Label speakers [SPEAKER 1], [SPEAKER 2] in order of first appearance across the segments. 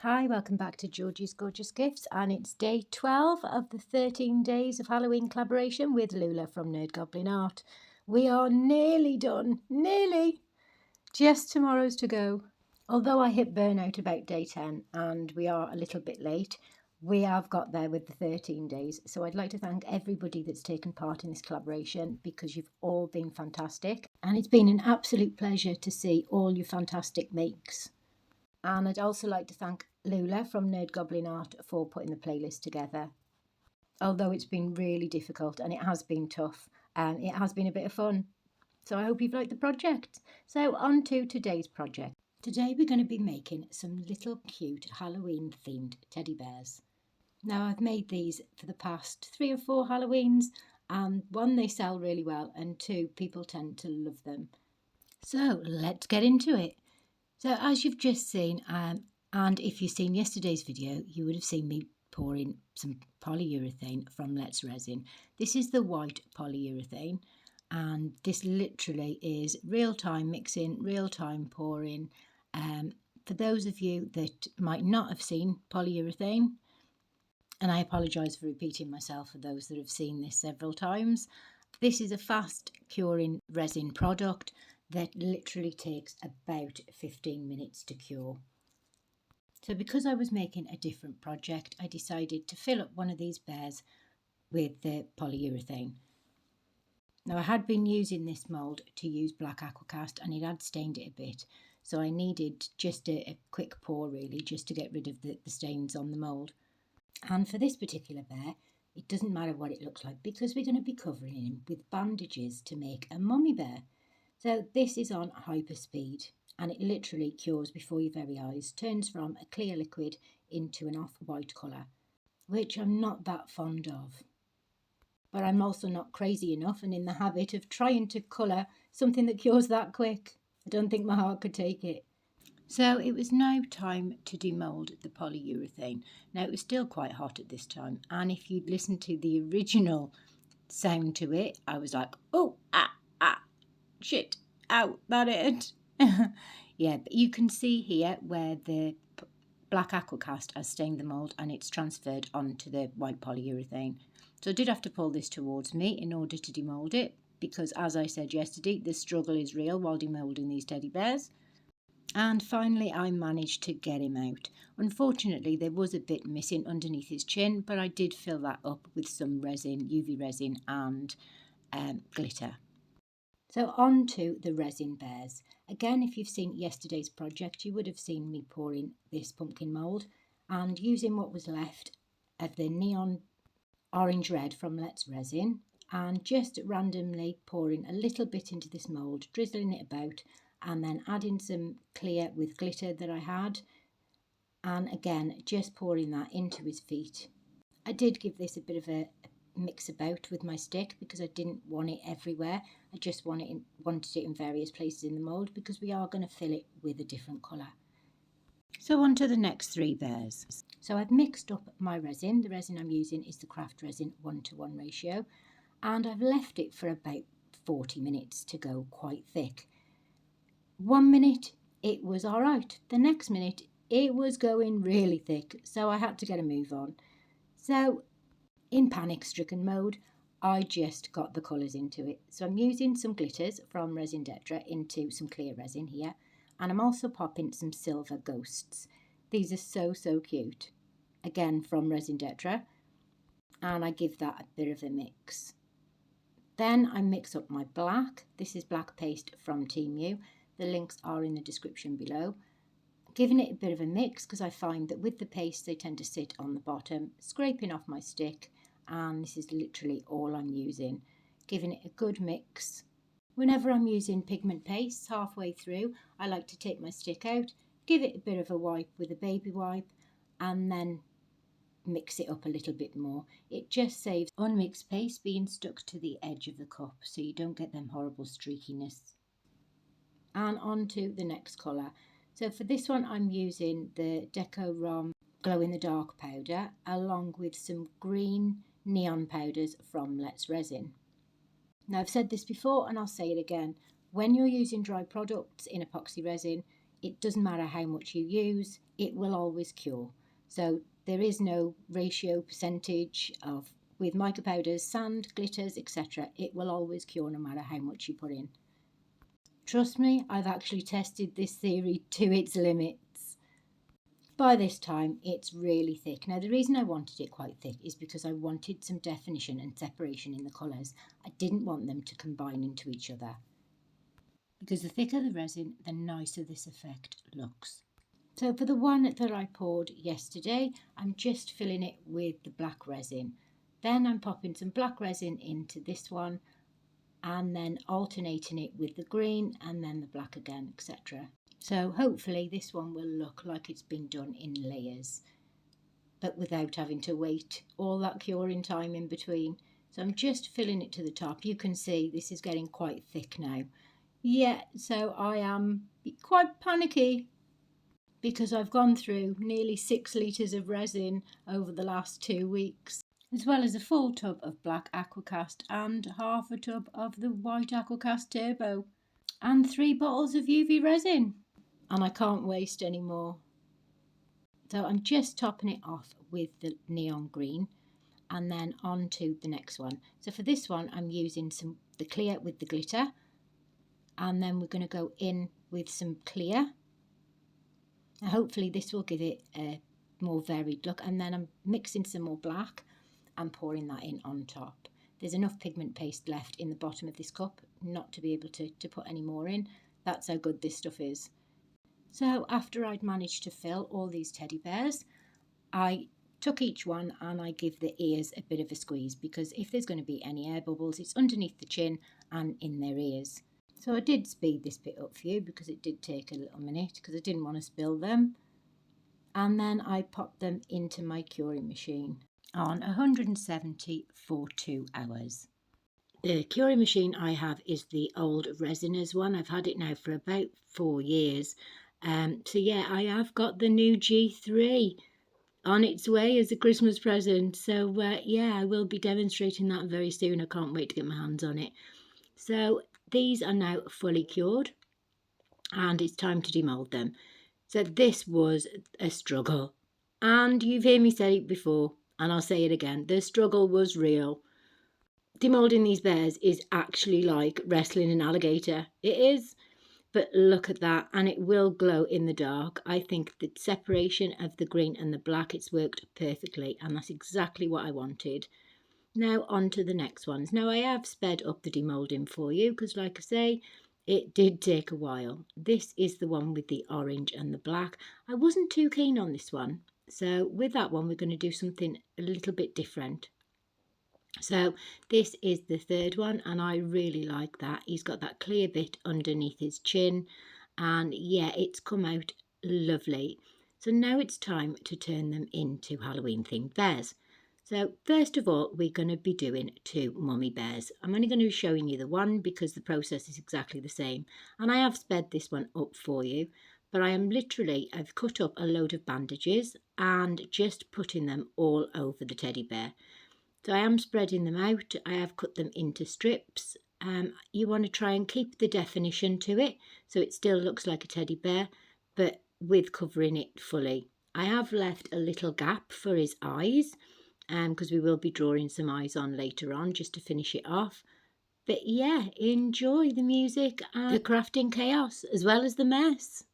[SPEAKER 1] Hi, welcome back to Georgie's Gorgeous Gifts, and it's day 12 of the 13 days of Halloween collaboration with Lula from Nerd Goblin Art. We are nearly done, nearly. Just tomorrow's to go. Although I hit burnout about day 10 and we are a little bit late, we have got there with the 13 days. So I'd like to thank everybody that's taken part in this collaboration because you've all been fantastic. And it's been an absolute pleasure to see all your fantastic makes. And I'd also like to thank Lula from Nerd Goblin Art for putting the playlist together. Although it's been really difficult and it has been tough and it has been a bit of fun. So I hope you've liked the project. So on to today's project. Today we're going to be making some little cute Halloween themed teddy bears. Now I've made these for the past 3 or 4 Halloweens, and one, they sell really well, and 2, people tend to love them. So let's get into it. So as you've just seen, and if you've seen yesterday's video, you would have seen me pouring some polyurethane from Let's Resin. This is the white polyurethane, and this literally is real-time mixing, real-time pouring. For those of you that might not have seen polyurethane, and I apologise for repeating myself for those that have seen this several times, this is a fast curing resin product that literally takes about 15 minutes to cure. So because I was making a different project, I decided to fill up one of these bears with the polyurethane. Now I had been using this mould to use black aquacast and it had stained it a bit, so I needed just a quick pour really, just to get rid of the stains on the mould. And for this particular bear, it doesn't matter what it looks like because we're going to be covering him with bandages to make a mummy bear. So this is on hyper speed and it literally cures before your very eyes, turns from a clear liquid into an off-white colour, which I'm not that fond of. But I'm also not crazy enough and in the habit of trying to colour something that cures that quick. I don't think my heart could take it. So it was now time to demould the polyurethane. Now it was still quite hot at this time, and if you'd listened to the original sound to it, I was like, oh, shit, ow, that it. Yeah, but you can see here where the black aquacast has stained the mould and it's transferred onto the white polyurethane. So I did have to pull this towards me in order to demould it, because as I said yesterday, the struggle is real while demoulding these teddy bears. And finally I managed to get him out. Unfortunately there was a bit missing underneath his chin, but I did fill that up with some resin, UV resin and glitter. So on to the resin bears. Again, if you've seen yesterday's project, you would have seen me pouring this pumpkin mould and using what was left of the neon orange red from Let's Resin and just randomly pouring a little bit into this mould, drizzling it about, and then adding some clear with glitter that I had, and again just pouring that into his feet. I did give this a bit of a mix about with my stick because I didn't want it everywhere. I just wanted it in various places in the mould because we are going to fill it with a different colour. So on to the next 3 bears. So I've mixed up my resin. The resin I'm using is the craft resin 1:1 ratio, and I've left it for about 40 minutes to go quite thick. 1 minute it was alright, the next minute it was going really thick, so I had to get a move on. So in panic-stricken mode, I just got the colours into it. So I'm using some glitters from Resin Detre into some clear resin here, and I'm also popping some silver ghosts. These are so cute. Again from Resin Detre, and I give that a bit of a mix. Then I mix up my black. This is black paste from Temu. The links are in the description below. Giving it a bit of a mix because I find that with the paste they tend to sit on the bottom, scraping off my stick, and this is literally all I'm using. Giving it a good mix. Whenever I'm using pigment paste halfway through, I like to take my stick out, give it a bit of a wipe with a baby wipe, and then mix it up a little bit more. It just saves unmixed paste being stuck to the edge of the cup so you don't get them horrible streakiness. And on to the next colour. So for this one I'm using the Deco Rom Glow in the Dark powder along with some green neon powders from Let's Resin. Now I've said this before and I'll say it again. When you're using dry products in epoxy resin, it doesn't matter how much you use, it will always cure. So there is no ratio percentage of, with mica powders, sand, glitters, etc. It will always cure no matter how much you put in. Trust me, I've actually tested this theory to its limits. By this time, it's really thick. Now, the reason I wanted it quite thick is because I wanted some definition and separation in the colours. I didn't want them to combine into each other. Because the thicker the resin, the nicer this effect looks. So for the one that I poured yesterday, I'm just filling it with the black resin. Then I'm popping some black resin into this one and then alternating it with the green and then the black again, etc. So hopefully this one will look like it's been done in layers, but without having to wait all that curing time in between. So I'm just filling it to the top. You can see this is getting quite thick now. Yeah, so I am quite panicky because I've gone through nearly 6 litres of resin over the last 2 weeks, as well as a full tub of black aquacast and half a tub of the white aquacast turbo and 3 bottles of UV resin, and I can't waste any more. So I'm just topping it off with the neon green and then on to the next one. So for this one I'm using the clear with the glitter, and then we're going to go in with some clear. Now hopefully this will give it a more varied look, and then I'm mixing some more black and pouring that in on top. There's enough pigment paste left in the bottom of this cup not to be able to put any more in. That's how good this stuff is. So after I'd managed to fill all these teddy bears, I took each one and I give the ears a bit of a squeeze, because if there's going to be any air bubbles, it's underneath the chin and in their ears. So I did speed this bit up for you because it did take a little minute because I didn't want to spill them. And then I popped them into my curing machine on 170 for 2 hours. The curing machine I have is the old Resiners one. I've had it now for about 4 years. So yeah, I have got the new G3 on its way as a Christmas present. So yeah, I will be demonstrating that very soon. I can't wait to get my hands on it. So these are now fully cured and it's time to demould them. So this was a struggle, and you've heard me say it before and I'll say it again, the struggle was real. Demoulding these bears is actually like wrestling an alligator. It is, but look at that, and it will glow in the dark. I think the separation of the green and the black, it's worked perfectly, and that's exactly what I wanted. Now on to the next ones. Now I have sped up the demoulding for you because, like I say, it did take a while. This is the one with the orange and the black. I wasn't too keen on this one, so with that one we're going to do something a little bit different. So this is the third one and I really like that. He's got that clear bit underneath his chin, and yeah, it's come out lovely. So now it's time to turn them into Halloween themed bears. So first of all, we're going to be doing 2 mummy bears. I'm only going to be showing you the one because the process is exactly the same. And I have sped this one up for you, but I've cut up a load of bandages and just putting them all over the teddy bear. So I am spreading them out. I have cut them into strips. You want to try and keep the definition to it so it still looks like a teddy bear, but with covering it fully. I have left a little gap for his eyes, because we will be drawing some eyes on later on just to finish it off. But yeah, enjoy the music and the crafting chaos as well as the mess.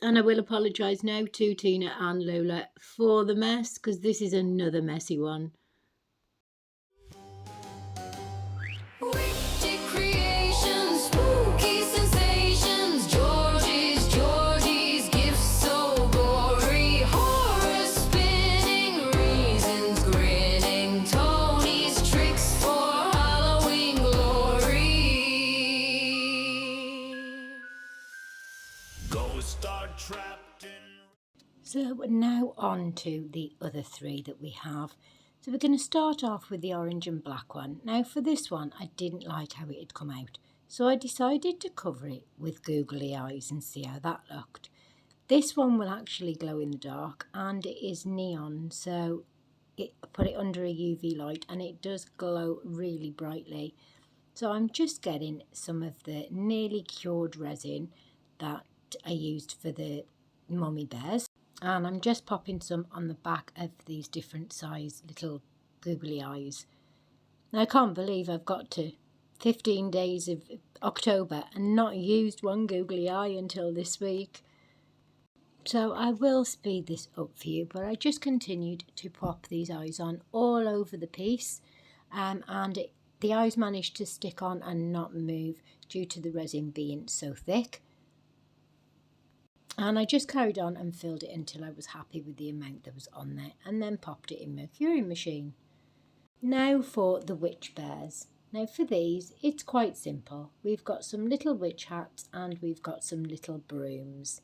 [SPEAKER 1] And I will apologise now to Tina and Lola for the mess, because this is another messy one.
[SPEAKER 2] Witchy creations, spooky sensations, Georgiesgorgeousgifts so gory, horror spinning, reasons grinning, Tony's tricks for Halloween glory. Ghosts are trapped in.
[SPEAKER 1] So now on to the other 3 that we have. So we're going to start off with the orange and black one. Now for this one, I didn't like how it had come out, so I decided to cover it with googly eyes and see how that looked. This one will actually glow in the dark and it is neon, so I put it under a UV light and it does glow really brightly. So I'm just getting some of the nearly cured resin that I used for the mummy bears, And I'm just popping some on the back of these different size little googly eyes. Now, I can't believe I've got to 15 days of October and not used one googly eye until this week. So I will speed this up for you, but I just continued to pop these eyes on all over the piece, and the eyes managed to stick on and not move due to the resin being so thick. And I just carried on and filled it until I was happy with the amount that was on there, and then popped it in my curing machine. Now for the witch bears. Now for these, it's quite simple. We've got some little witch hats and we've got some little brooms.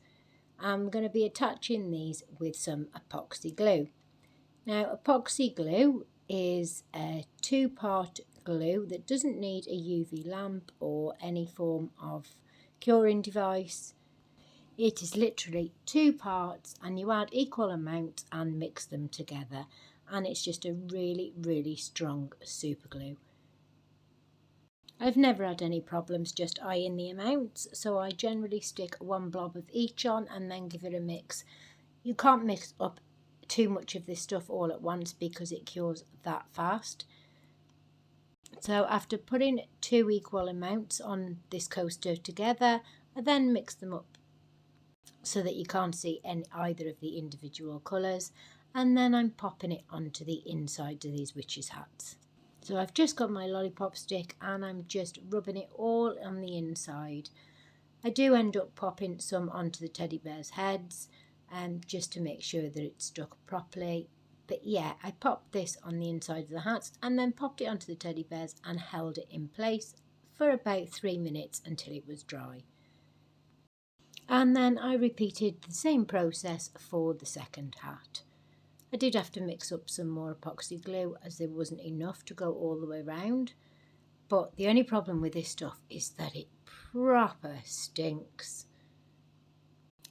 [SPEAKER 1] I'm going to be attaching these with some epoxy glue. Now, epoxy glue is a 2-part glue that doesn't need a UV lamp or any form of curing device. It is literally 2 parts, and you add equal amounts and mix them together, and it's just a really, really strong super glue. I've never had any problems just eyeing the amounts, so I generally stick 1 blob of each on and then give it a mix. You can't mix up too much of this stuff all at once because it cures that fast. So after putting 2 equal amounts on this coaster together, I then mix them up so that you can't see either of the individual colours, and then I'm popping it onto the inside of these witches' hats. So I've just got my lollipop stick and I'm just rubbing it all on the inside. I do end up popping some onto the teddy bears' heads, just to make sure that it's stuck properly. But yeah, I popped this on the inside of the hats and then popped it onto the teddy bears and held it in place for about 3 minutes until it was dry. And then I repeated the same process for the second hat. I did have to mix up some more epoxy glue as there wasn't enough to go all the way around. But the only problem with this stuff is that it proper stinks.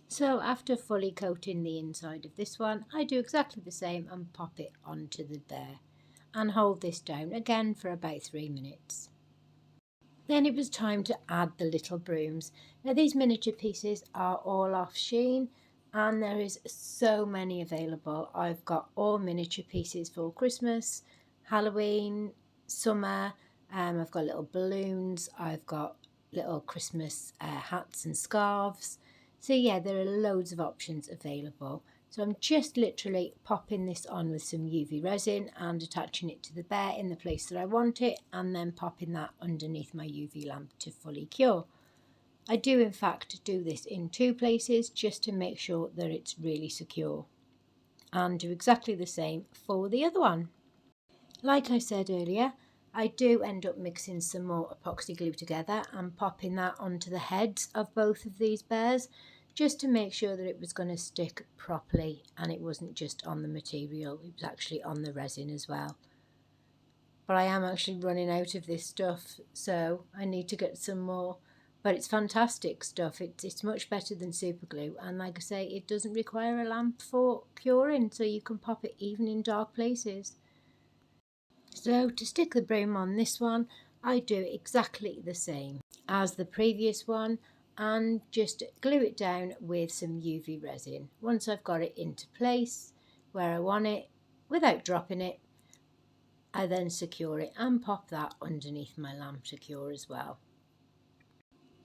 [SPEAKER 1] So after fully coating the inside of this one, I do exactly the same and pop it onto the bear and hold this down again for about 3 minutes. Then it was time to add the little brooms. Now these miniature pieces are all off Shein, and there is so many available. I've got all miniature pieces for Christmas, Halloween, summer. I've got little balloons. I've got little Christmas hats and scarves. So yeah, there are loads of options available. So I'm just literally popping this on with some UV resin and attaching it to the bear in the place that I want it, and then popping that underneath my UV lamp to fully cure. I do in fact do this in 2 places just to make sure that it's really secure, and do exactly the same for the other one. Like I said earlier, I do end up mixing some more epoxy glue together and popping that onto the heads of both of these bears, just to make sure that it was going to stick properly and it wasn't just on the material, it was actually on the resin as well. But I am actually running out of this stuff, so I need to get some more. But it's fantastic stuff. It's much better than super glue, and like I say, it doesn't require a lamp for curing, so you can pop it even in dark places. So to stick the broom on this one, I do exactly the same as the previous one, and just glue it down with some UV resin. Once I've got it into place where I want it without dropping it, I then secure it and pop that underneath my lamp to cure as well.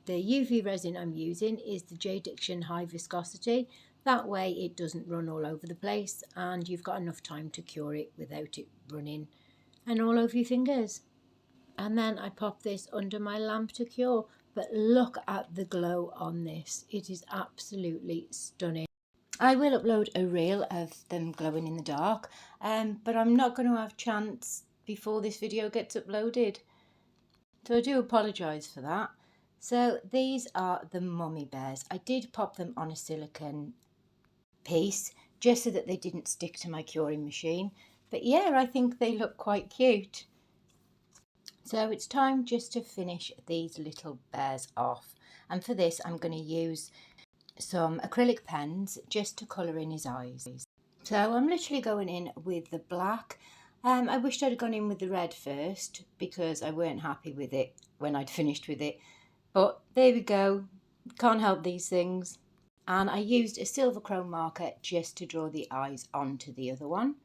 [SPEAKER 1] The UV resin I'm using is the J-Diction High Viscosity. That way it doesn't run all over the place and you've got enough time to cure it without it running and all over your fingers. And then I pop this under my lamp to cure. But look at the glow on this. It is absolutely stunning. I will upload a reel of them glowing in the dark, but I'm not going to have chance before this video gets uploaded. So I do apologise for that. So these are the mummy bears. I did pop them on a silicone piece just so that they didn't stick to my curing machine. But yeah, I think they look quite cute. So it's time just to finish these little bears off, and for this I'm going to use some acrylic pens just to colour in his eyes. So I'm literally going in with the black. I wished I'd gone in with the red first because I weren't happy with it when I'd finished with it, but there we go, can't help these things. And I used a silver chrome marker just to draw the eyes onto the other one.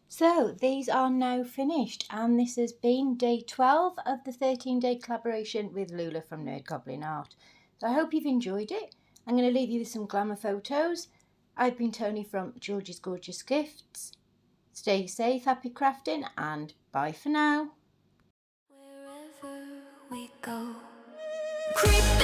[SPEAKER 1] So these are now finished, and this has been day 12 of the 13-day collaboration with Lula from Nerd Goblin Art. So I hope you've enjoyed it. I'm going to leave you with some glamour photos. I've been Tony from Georgie's Gorgeous Gifts. Stay safe, happy crafting, and bye for now.
[SPEAKER 2] Wherever we go, creeping